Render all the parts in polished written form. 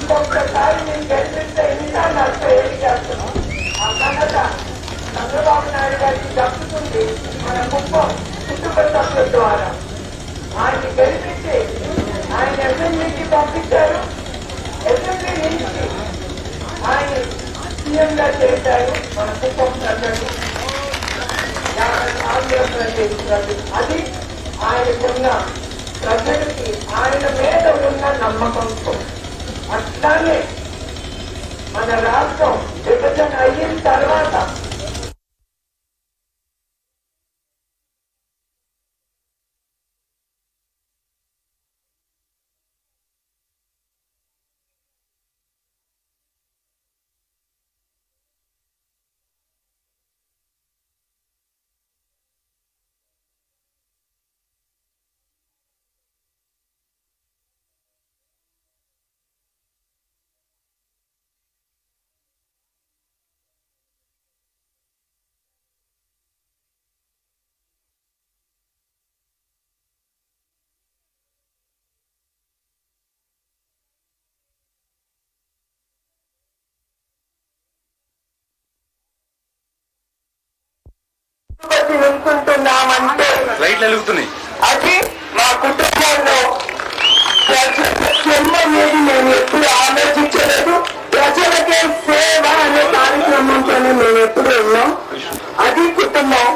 ఇంకొకసారి నేను గెలిపిస్తే ఇంకా నాకు ఏమి చేస్తున్నాం ఆ ఘనత చంద్రబాబు నాయుడు గారికి దక్కుతుంది. మన కుప్పం చుట్టుపక్కల ద్వారా ఆయన గెలిపించి ఆయన అసెంబ్లీకి పంపించారు. అసెంబ్లీ నుంచి ఆయన సీఎంగా చేశారు. మన కుప్పం ప్రజలు ఆంధ్రప్రదేశ్ ప్రజలు అది ఆయనకున్న ప్రజలకి ఆయన మీద ఉన్న నమ్మకంతో. అట్లానే మన రాష్ట్రం విభజన అయిన తర్వాత నిలుచుంటున్నామంటే అది మా కుటుంబంలో అనేది మేము ఎప్పుడు ఆలోచించలేదు. ప్రజలకే సేవ అనే కార్యక్రమంతోనే మేము ఎప్పుడు ఉన్నాం. అది కుటుంబం,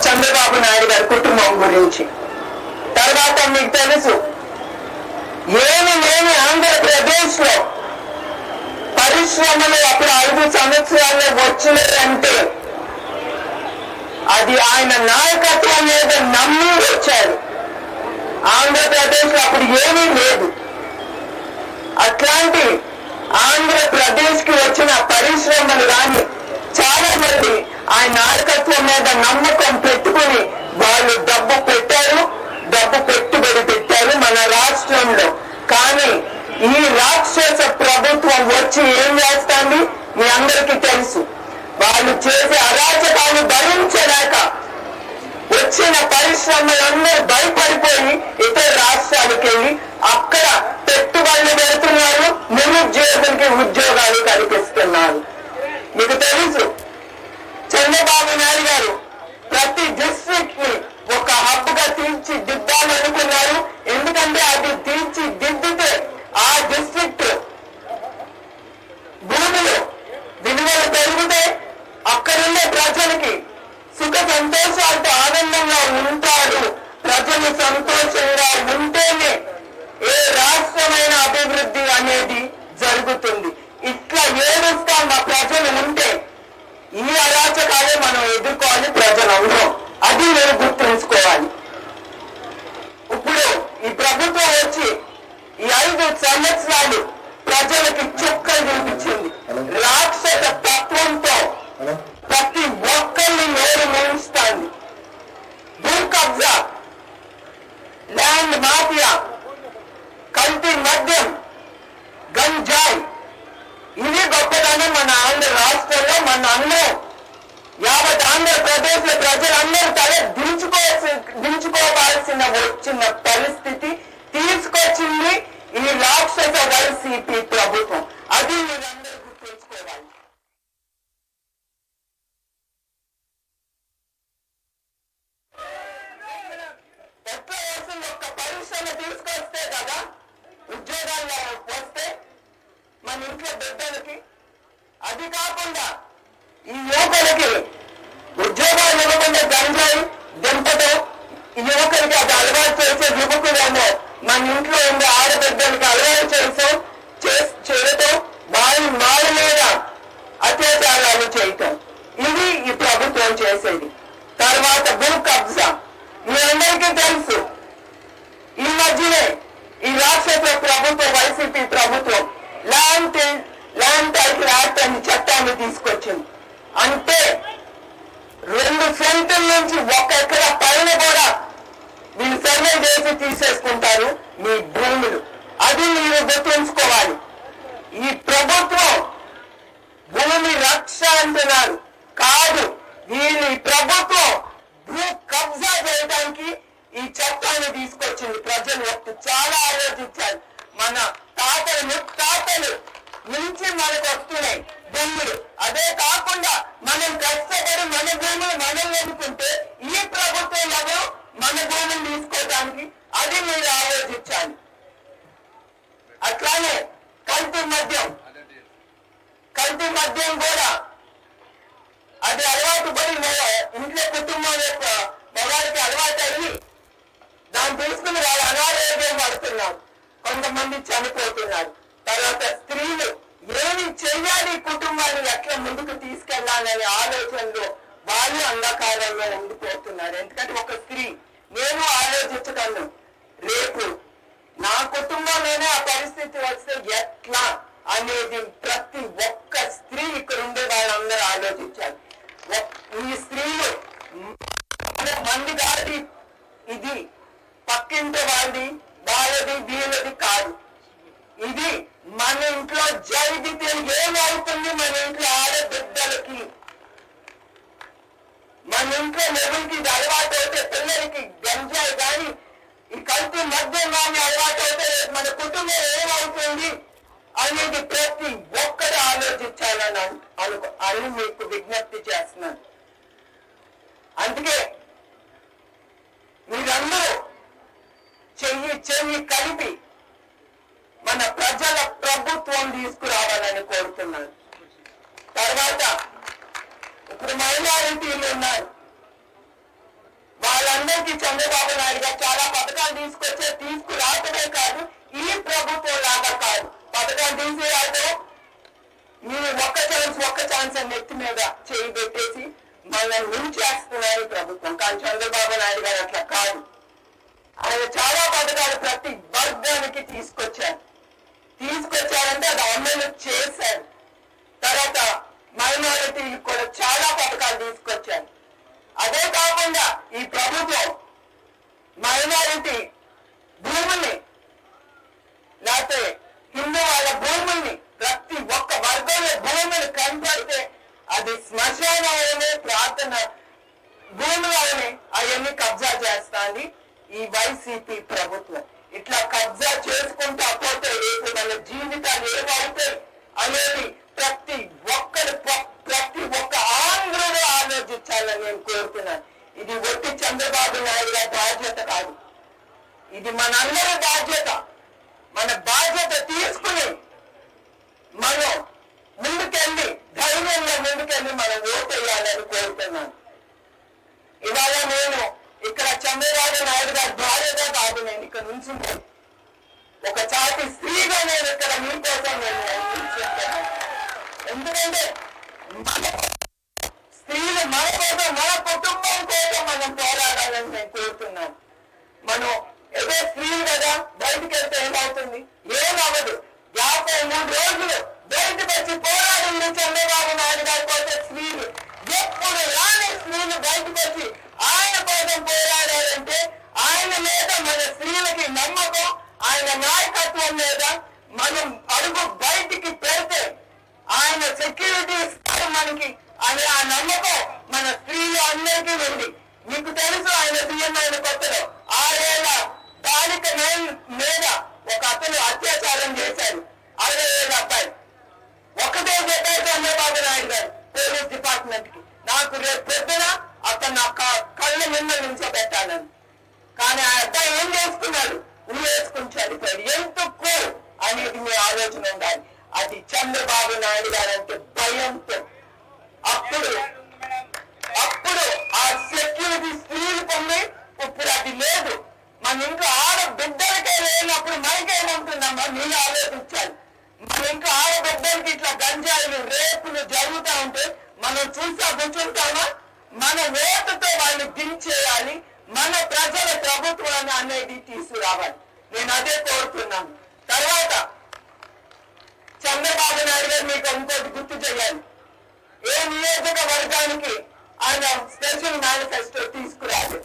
చంద్రబాబు నాయుడు గారి కుటుంబం గురించి. తర్వాత మీకు తెలుసు ఏమి లేని ఆంధ్రప్రదేశ్ లో పరిశ్రమలు అప్పుడు 5 సంవత్సరాల్లో వచ్చినాయంటే అది ఆయన నాయకత్వం మీద నమ్మి వచ్చారు. ఆంధ్రప్రదేశ్ లో అప్పుడు ఏమీ లేదు. అట్లాంటి ఆంధ్రప్రదేశ్ కి వచ్చిన పరిశ్రమలు కానీ చాలా మంది ఆయన నాయకత్వం మీద నమ్మకం పెట్టుకుని వాళ్ళు డబ్బు పెట్టారు, డబ్బు పెట్టుబడి పెట్టారు మన రాష్ట్రంలో. కానీ ఈ రాక్షస ప్రభుత్వం వచ్చి ఏం చేస్తుంది మీ అందరికీ తెలుసు. వాళ్ళు చేసే అరాచకాలు భరించలేక వచ్చిన పరిశ్రమలందరూ భయపడిపోయి ఇతర రాష్ట్రాలకు వెళ్ళి అక్కడ పెట్టుబడులు పెడుతున్నారు, నిరుద్యోగులకి ఉద్యోగాలు కల్పిస్తున్నారు. మీకు తెలుసు చంద్రబాబు నాయుడు గారు ప్రతి డిస్ట్రిక్ట్ ని ఒక హబ్ గా తీర్చిదిద్దాలనుకున్నారు. ఎందుకంటే అది తీర్చిదిద్దితే ఆ డిస్ట్రిక్ట్ భూములు విలువలు పెరిగితే అక్కడుండే ప్రజలకి సుఖ సంతోషాలతో ఆనందంగా ఉంటారు. ప్రజలు సంతోషంగా ఉంటేనే ఏ రాష్ట్రమైన అభివృద్ధి అనేది జరుగుతుంది. ఇట్లా ఏడుస్తా మా ప్రజలు ఉంటే ఈ అరాచకాలే మనం ఎదుర్కోవాలి. ప్రజలు అవసరం, అది మీరు గుర్తుంచుకోవాలి. ఇప్పుడు ఈ ప్రభుత్వం వచ్చి ఈ 5 సంవత్సరాలు ప్రజలకి చుక్కలు చూపించింది. రాక్షస తత్వంతో ప్రతి ఒక్కరిని నోరు మూయిస్తాంది. భూ కబ్జా, ల్యాండ్ మాఫియా, కల్తీ మద్యం, గంజాయి, ఇది గొప్పదనం మన ఆంధ్ర రాష్ట్రంలో. మన అన్నం యావత్ ఆంధ్రప్రదేశ్ లో ప్రజలందరూ తల దించుకోవాల్సిన వచ్చిన పరిస్థితి తీసుకొచ్చింది ఈ రాక్షస వైసీపీ ప్రభుత్వం. అది మీరందరూ గుర్తుంచుకోవాలి. ఎట్లా వస్తుంది? ఒక్క పరిశ్రమ తీసుకొస్తే కదా ఉద్యోగాలు వస్తే మన ఇంట్లో బిడ్డలకి. అది కాకుండా ఈ యువకులకి ఉద్యోగాలు ఇవ్వకుండా గంజాయి దింపడం, యువకులకి అది అలవాటు చేసే యువకులేమో మన ఇంట్లో ఉండే ఆడబిడ్డలకి అలవాటు చేయటం, వాళ్ళ మీద అత్యాచారాలు చేయటం, ఇవి ఈ ప్రభుత్వం చేసేది. తర్వాత భూ కబ్జా, మీ అందరికీ తెలుసు. ఈ మధ్యనే ఈ రాక్షస ప్రభుత్వం వైసీపీ ప్రభుత్వం ల్యాండ్ టైటిల్ యాక్ట్ అని చట్టాన్ని తీసుకొచ్చింది. అంటే 2 సెంట్ల నుంచి 1 ఎకరా పైన కూడా వీళ్ళు సర్వే చేసి తీసేసుకుంటారు మీ భూములు. అది మీరు గుర్తుంచుకోవాలి. ఈ ప్రభుత్వం భూమి రక్ష అంటున్నారు, కాదు. వీళ్ళు ఈ ప్రభుత్వం భూ కబ్జా చేయడానికి ఈ చట్టాన్ని తీసుకొచ్చింది. ప్రజలు చాలా ఆలోచించారు. మన తాతలు ముత్తాతలు నుంచి మనకు వస్తున్నాయి భూములు. అదే కాకుండా మనం కష్టపడి మన భూములు మనం ఎన్నుకుంటే ఈ ప్రభుత్వం ఎవరు మన భూములు తీసుకోవడానికి? అది మీరు ఆలోచించాలి. అట్లానే కల్తీ మద్యం కూడా అది అలవాటు పడి ఇంట్లో కుటుంబం యొక్క మొదటికి అలవాటు అయ్యి దాన్ని తీసుకుని వాళ్ళు అనారోగ్యం పడుతున్నారు, కొంతమంది చనిపోతున్నారు. తర్వాత స్త్రీలు ఏమి చెయ్యాలి, కుటుంబాన్ని ఎట్లా ముందుకు తీసుకెళ్లాలనే ఆలోచనలో వాళ్ళు అంధకారంలో ఉండిపోతున్నారు. ఎందుకంటే ఒక స్త్రీ నేను ఆలోచించగలను, రేపు నా కుటుంబంలోనే ఆ పరిస్థితి వస్తే ఎట్లా అనేది ప్రతి ఒక్క స్త్రీ ఇక్కడ ఉండే వాళ్ళందరూ ఆలోచించాలి. ఈ స్త్రీలు మంది కాదు, ఇది పక్కింటి వాళ్ళది వాళ్ళది వీళ్ళది కాదు. ఇది మన ఇంట్లో జరిగితే ఏమవుతుంది, మన ఇంట్లో ఆడబిడ్డలకి, మన ఇంట్లో మొగుడికి ఇది అలవాటు అయితే, పిల్లలకి గంజాయి కానీ ఈ కల్తీ మద్యం కానీ అలవాటు అయితే మన కుటుంబం ఏమవుతుంది అనేది ప్రతి ఒక్కరు ఆలోచించాలని అని మీకు విజ్ఞప్తి చేస్తున్నాను. అందుకే మీరందరూ చెయ్యి కలిపి మన ప్రజల ప్రభుత్వం తీసుకురావాలని కోరుతున్నాను. తర్వాత ఇప్పుడు మైనారిటీలు ఉన్నారు, వాళ్ళందరికీ చంద్రబాబు నాయుడు గారు చాలా పథకాలు తీసుకురావటమే కాదు, ఈ ప్రభుత్వం లాగా కాదు. పథకాలు తీసుకురావటం మీరు ఒక్క ఛాన్స్ అని నెత్తి మీద చేయి పెట్టేసి మనల్ని ముంచేస్తున్నారు ప్రభుత్వం. కానీ చంద్రబాబు నాయుడు గారు అట్లా కాదు. ఆయన చాలా పథకాలు ప్రతి వర్గానికి తీసుకొచ్చారంటే అది అమలు చేశారు. తర్వాత మైనారిటీలకు కూడా చాలా పథకాలు తీసుకొచ్చారు. అదే కాకుండా ఈ ప్రభుత్వం మైనారిటీ భూముల్ని లేకపోతే హిందూ వాళ్ళ భూముల్ని ప్రతి ఒక్క వర్గంలో భూములు కనపడితే అది శ్మశానంలోనే ప్రార్థన భూములని అవన్నీ కబ్జా చేస్తాంది ఈ వైసీపీ ప్రభుత్వం. ఇట్లా కబ్జా చేసుకుంటా పోతే రేపు మన జీవితాలు ఏమవుతాయి అనేది ప్రతి ఒక్క ఆంధ్రుడు ఆలోచించాలని నేను కోరుతున్నాను. ఇది ఒట్టి చంద్రబాబు నాయుడు గారి బాధ్యత కాదు, ఇది మనందరి బాధ్యత. మన బాధ్యత తీసుకుని మనం ధైర్యంగా ముందుకెళ్ళి మనం ఓటేయాలని కోరుతున్నాను. ఇవాళ నేను ఇక్కడ చంద్రబాబు నాయుడు గారి భార్యగా కాదు, నేను ఇక్కడ నుంచి ఒక చాటి స్త్రీగా నేను ఇక్కడ మీకోసం నేను నిల్చుంటున్నాను. ఎందుకంటే స్త్రీలు మన కోసం, మన కుటుంబం కోసం మనం పోరాడాలని నేను కోరుతున్నాను. మనం ఏదో స్త్రీలు కదా బయటకు వెళ్తే ఏమవుతుంది? ఏమవ్వదు. 53 రోజులు బయటకు వచ్చి పోరాడింది చంద్రబాబు నాయుడు గారి కోసం స్త్రీలు. ఎప్పుడు రాని స్త్రీలు బయటకు వచ్చి ఆయన కోసం పోరాడారంటే ఆయన మీద మన స్త్రీలకి నమ్మకం, ఆయన నాయకత్వం మీద మనం అడుగు బయటికి పెడితే ఆయన సెక్యూరిటీ ఇస్తారు మనకి అనే ఆ నమ్మకం మన స్త్రీలు అందరికీ ఉంది. మీకు తెలుసు, ఆయన సీఎం అయిన కొత్తలో 6 ఏళ్ల బాలిక మీద ఒక అతను అత్యాచారం చేశారు. 60 ఏళ్ళ అబ్బాయి. ఒకటే చెప్పారు చంద్రబాబు నాయుడు గారు పోలీస్ డిపార్ట్మెంట్ కి, నాకు రేపు పొద్దున అతను నా కళ్ళ నిన్న నిలిచబెట్టాలని. కానీ ఆ అబ్బాయి ఏం చేసుకున్నాడు? వేసుకుని చనిపోయాడు. ఎందుకు అనేది మీ ఆలోచన ఉండాలి. అది చంద్రబాబు నాయుడు గారు అంటే భయంతో. అప్పుడు ఆ సెక్యూరిటీ స్త్రీలు పొంది ఇప్పుడు అది లేదు. మన ఇంట్లో ఆడబిడ్డలకే లేనప్పుడు మనకేమంటుందమ్మా? మీరు ఆలోచించాలి. మన ఇంట్లో ఆడబిడ్డలకి ఇట్లా గంజాయిలు రేపులు జరుగుతూ ఉంటే మనం కూర్చుంటామా? మన ఓటుతో వాళ్ళు దించేయాలి. మన ప్రజల ప్రభుత్వాన్ని అనేది తీసుకురావాలి. నేను అదే కోరుతున్నాను. తర్వాత చంద్రబాబు నాయుడు గారు మీకు ఇంకోటి గుర్తు చేయాలి. ఏ నియోజకవర్గానికి ఆయన స్పెషల్ మేనిఫెస్టో తీసుకురాదు,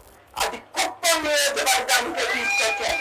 అది కుప్పం నియోజకవర్గానికి తీసుకొచ్చారు.